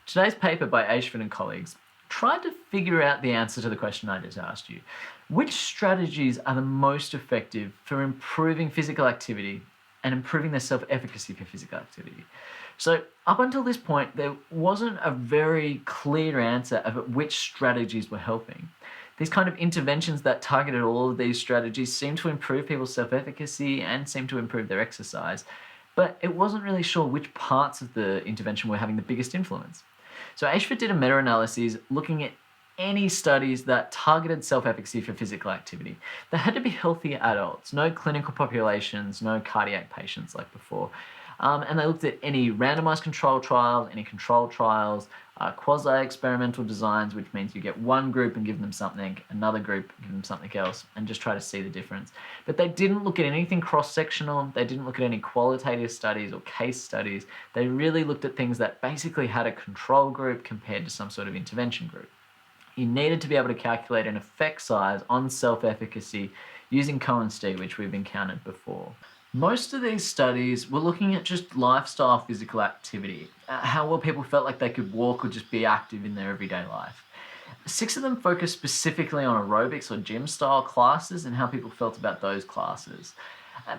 Today's paper by Ashford and colleagues tried to figure out the answer to the question I just asked you. Which strategies are the most effective for improving physical activity and improving their self-efficacy for physical activity? So up until this point, there wasn't a very clear answer of which strategies were helping. These kind of interventions that targeted all of these strategies seemed to improve people's self-efficacy and seemed to improve their exercise, but it wasn't really sure which parts of the intervention were having the biggest influence. So Ashford did a meta-analysis looking at any studies that targeted self-efficacy for physical activity. They had to be healthy adults, no clinical populations, no cardiac patients like before. And they looked at any randomized control trials, any control trials, quasi-experimental designs, which means you get one group and give them something, another group give them something else, and just try to see the difference. But they didn't look at anything cross-sectional, they didn't look at any qualitative studies or case studies. They really looked at things that basically had a control group compared to some sort of intervention group. You needed to be able to calculate an effect size on self-efficacy using Cohen's d, which we've encountered before. Most of these studies were looking at just lifestyle physical activity, how well people felt like they could walk or just be active in their everyday life. 6 of them focused specifically on aerobics or gym style classes and how people felt about those classes.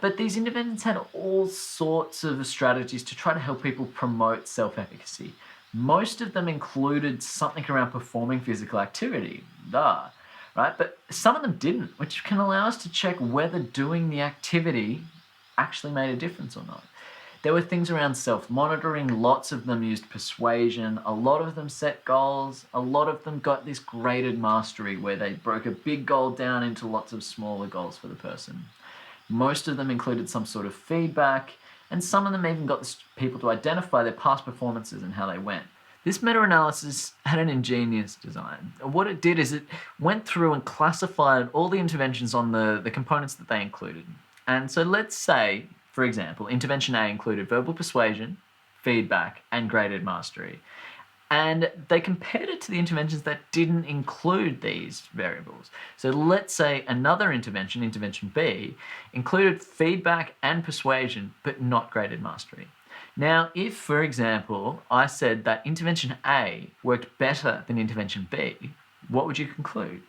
But these interventions had all sorts of strategies to try to help people promote self-efficacy. Most of them included something around performing physical activity, right? But some of them didn't, which can allow us to check whether doing the activity actually made a difference or not. There were things around self-monitoring, lots of them used persuasion, a lot of them set goals, a lot of them got this graded mastery where they broke a big goal down into lots of smaller goals for the person. Most of them included some sort of feedback, and some of them even got people to identify their past performances and how they went. This meta-analysis had an ingenious design. What it did is it went through and classified all the interventions on the components that they included. And so let's say, for example, intervention A included verbal persuasion, feedback, and graded mastery. And they compared it to the interventions that didn't include these variables. So let's say another intervention, intervention B, included feedback and persuasion, but not graded mastery. Now, if, for example, I said that intervention A worked better than intervention B, what would you conclude?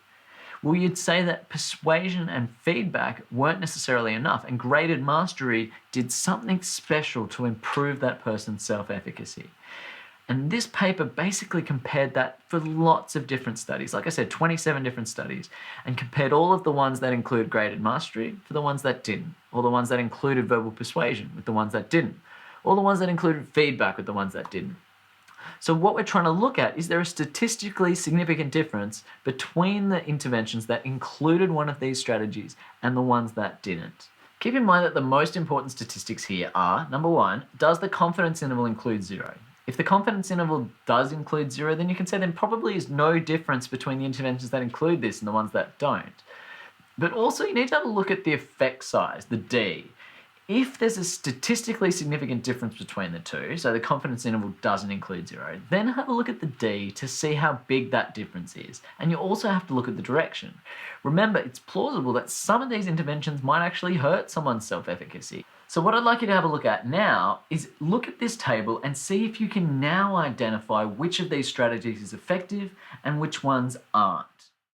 Well, you'd say that persuasion and feedback weren't necessarily enough, and graded mastery did something special to improve that person's self-efficacy. And this paper basically compared that for lots of different studies. Like I said, 27 different studies, and compared all of the ones that include graded mastery for the ones that didn't, or the ones that included verbal persuasion with the ones that didn't, or the ones that included feedback with the ones that didn't. So what we're trying to look at is there a statistically significant difference between the interventions that included one of these strategies and the ones that didn't. Keep in mind that the most important statistics here are, number 1, does the confidence interval include 0? If the confidence interval does include 0, then you can say there probably is no difference between the interventions that include this and the ones that don't. But also you need to have a look at the effect size, the D. If there's a statistically significant difference between the two, so the confidence interval doesn't include 0, then have a look at the D to see how big that difference is. And you also have to look at the direction. Remember, it's plausible that some of these interventions might actually hurt someone's self-efficacy. So what I'd like you to have a look at now is look at this table and see if you can now identify which of these strategies is effective and which ones aren't.